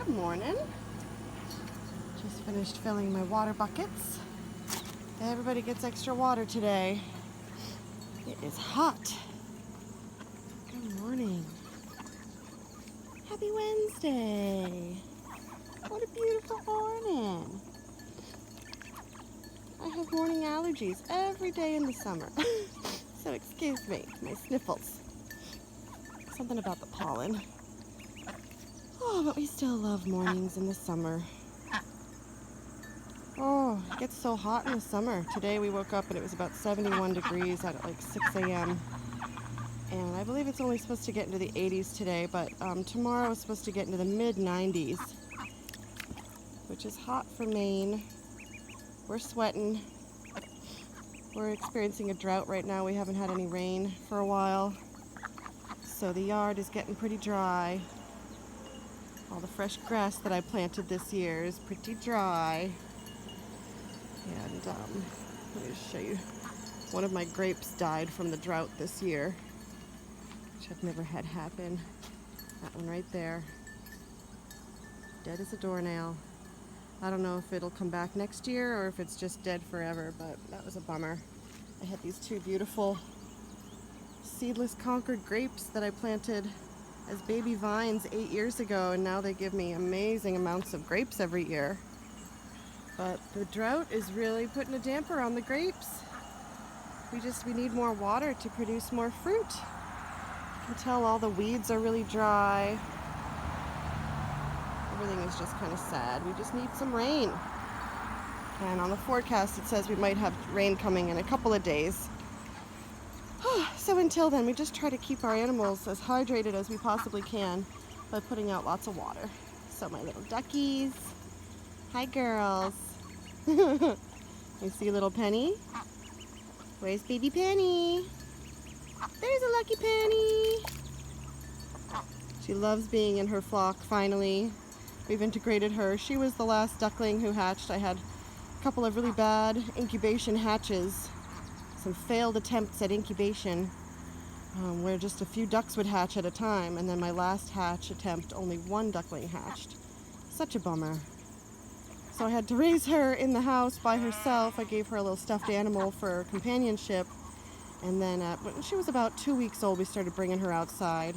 Good morning. Just finished filling my water buckets. Everybody gets extra water today. It is hot. Good morning. Happy Wednesday. What a beautiful morning. I have morning allergies every day in the summer. So excuse me, my sniffles. Something about the pollen. Oh, but we still love mornings in the summer. Oh, it gets so hot in the summer. Today we woke up and it was about 71 degrees at like 6 a.m. And I believe it's only supposed to get into the 80s today, but tomorrow it's supposed to get into the mid-90s, which is hot for Maine. We're sweating. We're experiencing a drought right now. We haven't had any rain for a while. So the yard is getting pretty dry. All the fresh grass that I planted this year is pretty dry. And let me just show you. One of my grapes died from the drought this year, which I've never had happen. That one right there. Dead as a doornail. I don't know if it'll come back next year or if it's just dead forever, but that was a bummer. I had these two beautiful seedless Concord grapes that I planted as baby vines 8 years ago, and now they give me amazing amounts of grapes every year. But the drought is really putting a damper on the grapes. We need more water to produce more fruit. You can tell all the weeds are really dry. Everything is just kind of sad. We just need some rain. And on the forecast it says we might have rain coming in a couple of days. So until then, we just try to keep our animals as hydrated as we possibly can by putting out lots of water. So my little duckies. Hi, girls. You see little Penny? Where's baby Penny? There's a lucky Penny. She loves being in her flock, finally. We've integrated her. She was the last duckling who hatched. I had a couple of really bad incubation hatches. Some failed attempts at incubation, where just a few ducks would hatch at a time, and then my last hatch attempt, only one duckling hatched. Such a bummer. So I had to raise her in the house by herself. I gave her a little stuffed animal for companionship, and then when she was about 2 weeks old, we started bringing her outside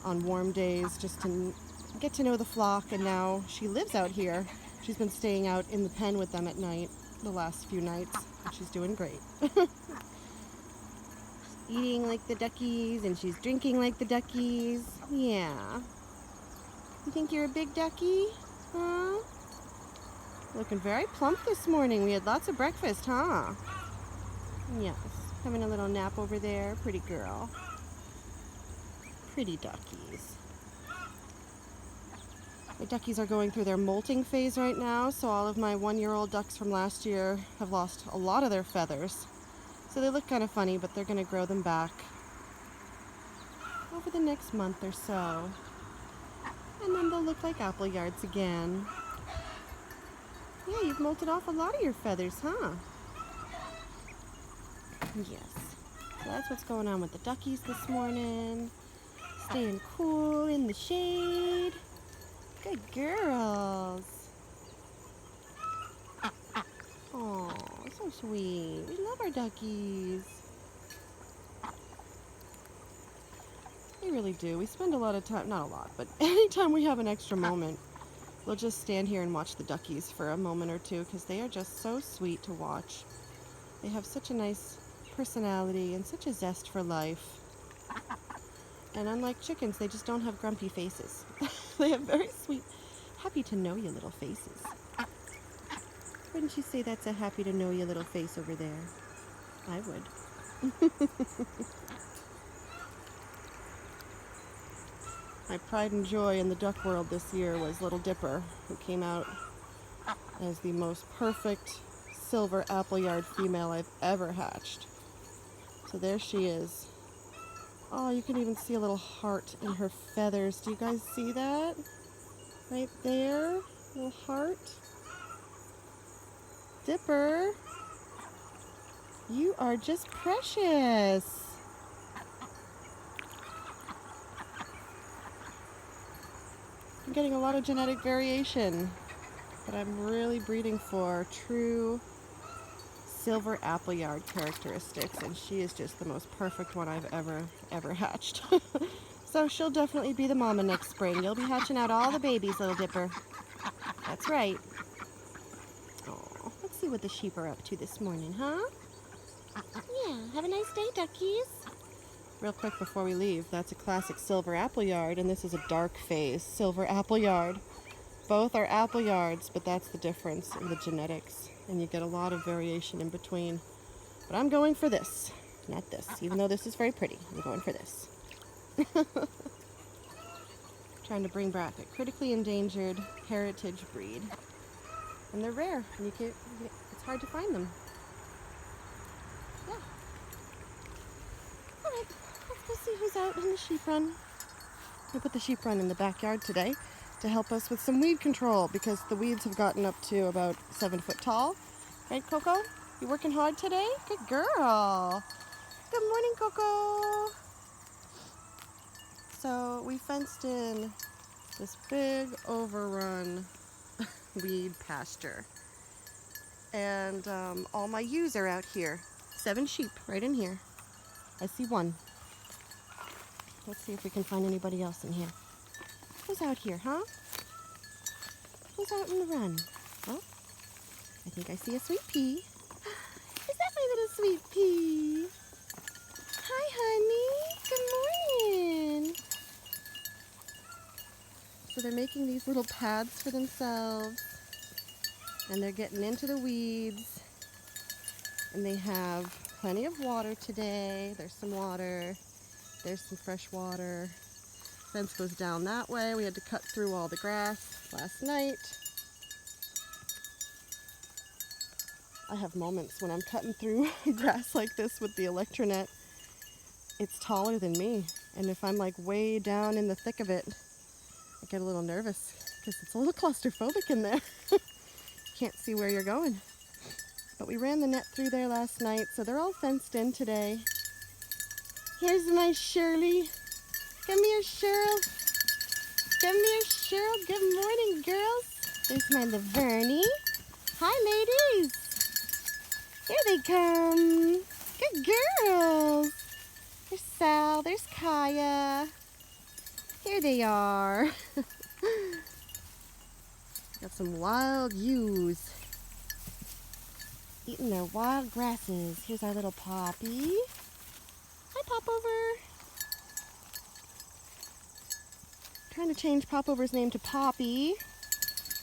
on warm days just to get to know the flock, and now she lives out here. She's been staying out in the pen with them at night the last few nights, and she's doing great. Eating like the duckies, and she's drinking like the duckies. Yeah. You think you're a big ducky? Huh? Looking very plump this morning. We had lots of breakfast, huh? Yes. Having a little nap over there. Pretty girl. Pretty duckies. My duckies are going through their molting phase right now, so all of my 1-year-old ducks from last year have lost a lot of their feathers. So they look kind of funny, but they're going to grow them back over the next month or so. And then they'll look like apple yards again. Yeah, you've molted off a lot of your feathers, huh? Yes. So that's what's going on with the duckies this morning. Staying cool in the shade. Good girls. Oh, so sweet. We love our duckies. We really do. We spend a lot of time, not a lot, but anytime we have an extra moment, we'll just stand here and watch the duckies for a moment or two, because they are just so sweet to watch. They have such a nice personality and such a zest for life. And unlike chickens, they just don't have grumpy faces. They have very sweet, happy to know you little faces. Wouldn't you say that's a happy to know you little face over there? I would. My pride and joy in the duck world this year was Little Dipper, who came out as the most perfect silver appleyard female I've ever hatched. So there she is. Oh, you can even see a little heart in her feathers. Do you guys see that? Right there? Little heart. Dipper, you are just precious. I'm getting a lot of genetic variation, but I'm really breeding for true silver appleyard characteristics, and she is just the most perfect one I've ever hatched. So she'll definitely be the mama next spring. You'll be hatching out all the babies, little dipper. That's right. Oh, let's see what the sheep are up to this morning, huh? Yeah, have a nice day, duckies. Real quick before we leave, that's a classic silver appleyard, and this is a dark phase silver appleyard. Both are appleyards, but that's the difference in the genetics, and you get a lot of variation in between. But I'm going for this, not this, even though this is very pretty. I'm going for this. Trying to bring back a critically endangered heritage breed. And they're rare, and it's hard to find them. Yeah. All right, let's go see who's out in the sheep run. I put the sheep run in the backyard today to help us with some weed control because the weeds have gotten up to about 7 foot tall. Right, Coco? You working hard today? Good girl. Good morning, Coco. So we fenced in this big overrun weed pasture. And all my ewes are out here. 7 sheep right in here. I see one. Let's see if we can find anybody else in here. Who's out here, huh? Who's out in the run? Oh, I think I see a sweet pea. Is that my little sweet pea? Hi, honey. Good morning. So they're making these little paths for themselves, and they're getting into the weeds, and they have plenty of water today. There's some water. There's some fresh water. Fence goes down that way. We had to cut through all the grass last night. I have moments when I'm cutting through grass like this with the electronet. It's taller than me, and if I'm like way down in the thick of it, I get a little nervous because it's a little claustrophobic in there. Can't see where you're going. But we ran the net through there last night, so they're all fenced in today. Here's my Shirley. Come here, Cheryl. Come here, Cheryl. Good morning, girls. There's my Laverne. Hi, ladies. Here they come. Good girls. There's Sal. There's Kaya. Here they are. Got some wild ewes eating their wild grasses. Here's our little Poppy. Hi, Popover. Trying to change Popover's name to Poppy.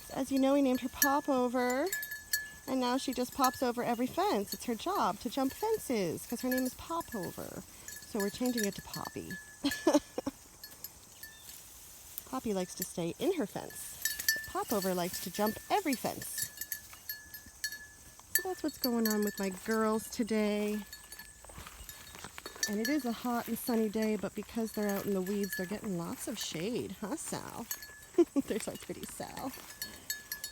So as you know, we named her Popover, and now she just pops over every fence. It's her job to jump fences because her name is Popover. So we're changing it to Poppy. Poppy likes to stay in her fence, but Popover likes to jump every fence. So that's what's going on with my girls today. And it is a hot and sunny day, but because they're out in the weeds, they're getting lots of shade. Huh, Sal? There's our pretty Sal.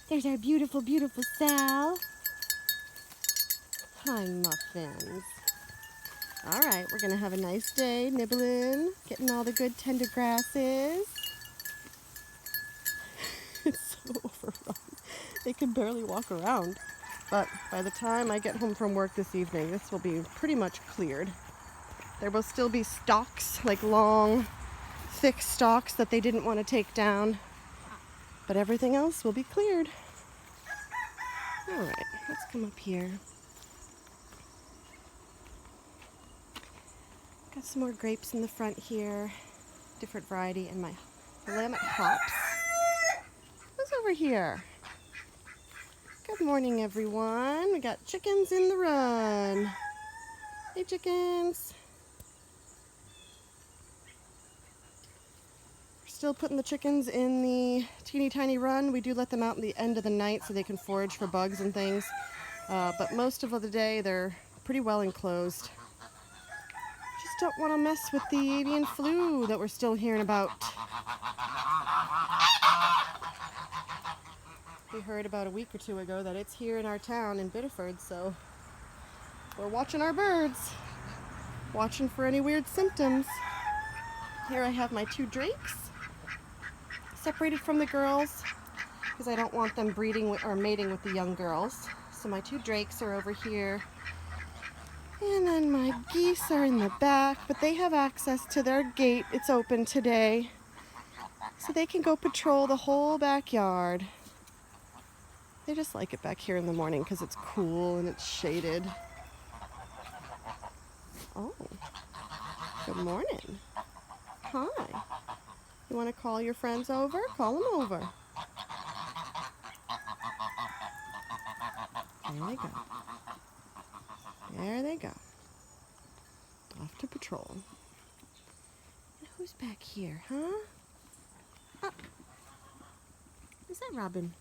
There's our beautiful, beautiful Sal. Hi, Muffins. All right, we're going to have a nice day nibbling, getting all the good tender grasses. It's so overrun. They can barely walk around. But by the time I get home from work this evening, this will be pretty much cleared. There will still be stalks, like long, thick stalks that they didn't want to take down. But everything else will be cleared. All right, let's come up here. Got some more grapes in the front here. Different variety, and my Willamette hops. Who's over here? Good morning, everyone. We got chickens in the run. Hey, chickens. We're still putting the chickens in the teeny tiny run. We do let them out in the end of the night so they can forage for bugs and things. But most of the day, they're pretty well enclosed. Just don't want to mess with the avian flu that we're still hearing about. We heard about a week or two ago that it's here in our town in Biddeford, so we're watching our birds, watching for any weird symptoms. Here I have my 2 drakes. separated from the girls because I don't want them breeding or mating with the young girls. So my two drakes are over here. And then my geese are in the back, but they have access to their gate. It's open today. So they can go patrol the whole backyard. They just like it back here in the morning because it's cool and it's shaded. Oh, good morning. Hi. You want to call your friends over? Call them over. There they go. There they go. Off to patrol. And who's back here, huh? Oh. Is that Robin?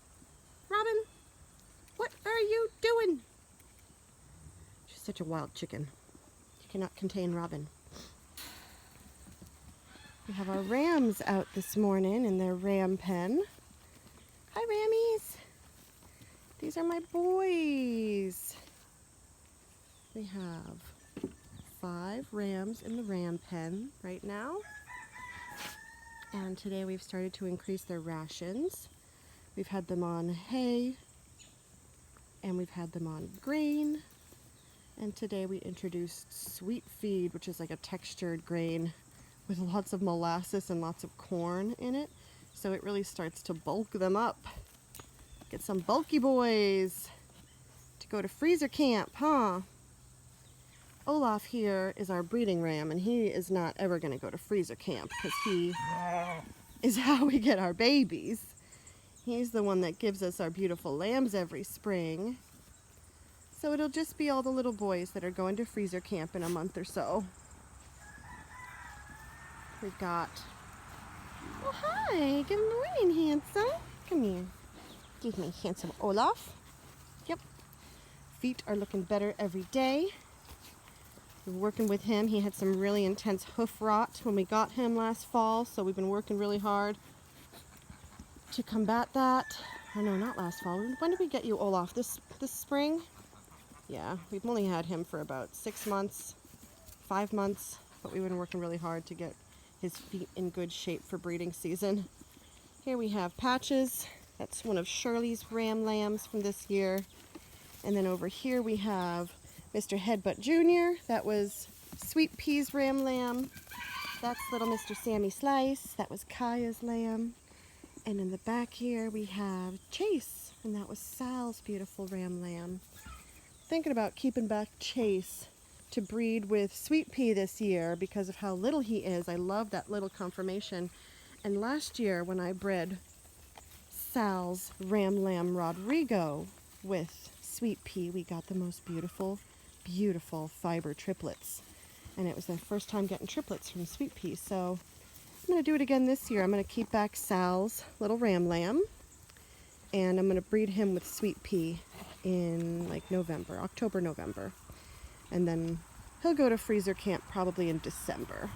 Robin, what are you doing? She's such a wild chicken. You cannot contain Robin. We have our rams out this morning in their ram pen. Hi, Rammies. These are my boys. We have 5 rams in the ram pen right now. And today we've started to increase their rations. We've had them on hay, and we've had them on grain. And today we introduced sweet feed, which is like a textured grain with lots of molasses and lots of corn in it. So it really starts to bulk them up. Get some bulky boys to go to freezer camp, huh? Olaf here is our breeding ram, and he is not ever going to go to freezer camp because he is how we get our babies. He's the one that gives us our beautiful lambs every spring. So it'll just be all the little boys that are going to freezer camp in a month or so. We've got, oh hi, good morning, handsome. Come here. Give me handsome Olaf. Yep. Feet are looking better every day. We're working with him. He had some really intense hoof rot when we got him last fall, so we've been working really hard to combat that. Oh no, not last fall. When did we get you Olaf? This spring? Yeah, we've only had him for about 6 months, 5 months, but we've been working really hard to get his feet in good shape for breeding season. Here we have Patches. That's one of Shirley's ram lambs from this year. And then over here we have Mr. Headbutt Jr. That was Sweet Pea's ram lamb. That's little Mr. Sammy Slice. That was Kaya's lamb. And in the back here we have Chase, and that was Sal's beautiful ram lamb. Thinking about keeping back Chase to breed with Sweet Pea this year because of how little he is. I love that little conformation. And last year when I bred Sal's ram lamb Rodrigo with Sweet Pea, we got the most beautiful, beautiful fiber triplets. And it was the first time getting triplets from Sweet Pea. So I'm going to do it again this year. I'm going to keep back Sal's little ram lamb, and I'm going to breed him with Sweet Pea in like November, October, November. And then he'll go to freezer camp probably in December.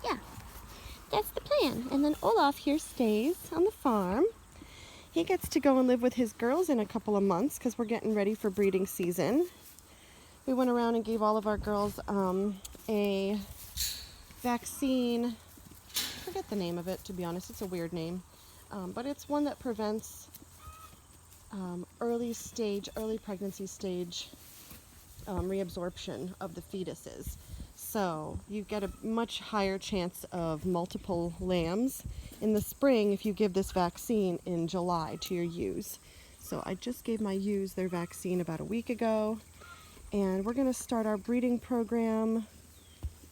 Yeah, that's the plan. And then Olaf here stays on the farm. He gets to go and live with his girls in a couple of months because we're getting ready for breeding season. We went around and gave all of our girls a vaccine. I forget the name of it, to be honest. It's a weird name. But it's one that prevents early pregnancy stage reabsorption of the fetuses. So you get a much higher chance of multiple lambs in the spring if you give this vaccine in July to your ewes. So I just gave my ewes their vaccine about a week ago, and we're going to start our breeding program,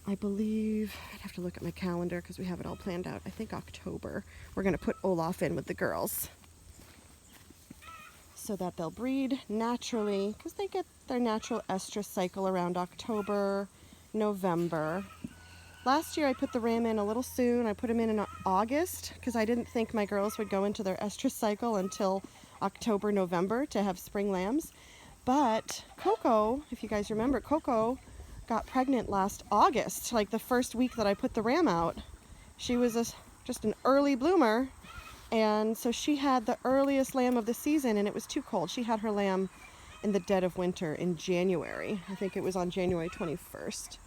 I believe, I'd have to look at my calendar because we have it all planned out. I think October. We're going to put Olaf in with the girls so that they'll breed naturally because they get their natural estrus cycle around October, November. Last year I put the ram in a little soon. I put him in August because I didn't think my girls would go into their estrus cycle until October, November to have spring lambs. But Coco, if you guys remember, Coco got pregnant last August, like the first week that I put the ram out. She was just an early bloomer, and so she had the earliest lamb of the season, and it was too cold. She had her lamb in the dead of winter in January. I think it was on January 21st.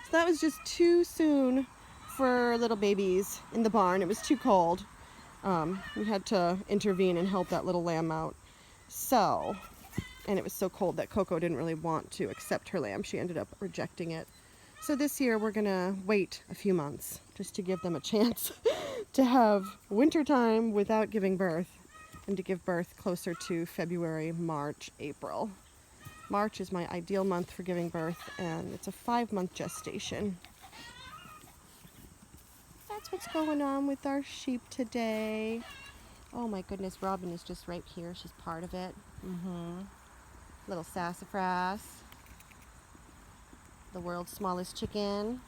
So that was just too soon for little babies in the barn. It was too cold. We had to intervene and help that little lamb out. So, and it was so cold that Coco didn't really want to accept her lamb. She ended up rejecting it. So this year we're gonna wait a few months just to give them a chance to have winter time without giving birth, and to give birth closer to February, March, April. March is my ideal month for giving birth, and it's a 5-month gestation. That's what's going on with our sheep today. Oh my goodness, Robin is just right here. She's part of it. Little sassafras. The world's smallest chicken.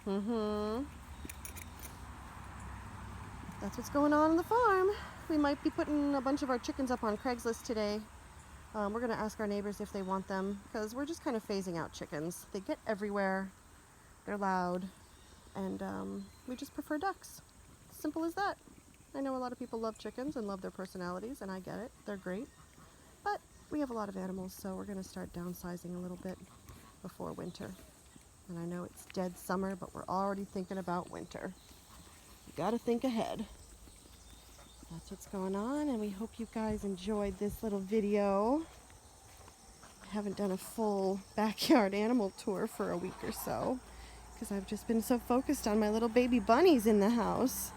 That's what's going on the farm. We might be putting a bunch of our chickens up on Craigslist today. We're going to ask our neighbors if they want them, because we're just kind of phasing out chickens. They get everywhere. They're loud. And we just prefer ducks. Simple as that. I know a lot of people love chickens and love their personalities, and I get it. They're great. But we have a lot of animals, so we're going to start downsizing a little bit before winter. And I know it's dead summer, but we're already thinking about winter. You got to think ahead. That's what's going on, and we hope you guys enjoyed this little video. I haven't done a full backyard animal tour for a week or so, because I've just been so focused on my little baby bunnies in the house.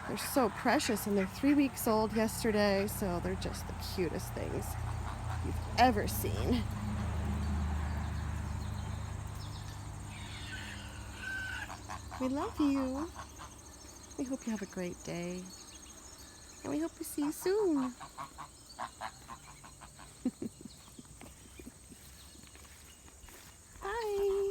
They're so precious, and they're 3 weeks old yesterday, so they're just the cutest things you've ever seen. We love you. We hope you have a great day. And we hope to see you soon. Bye.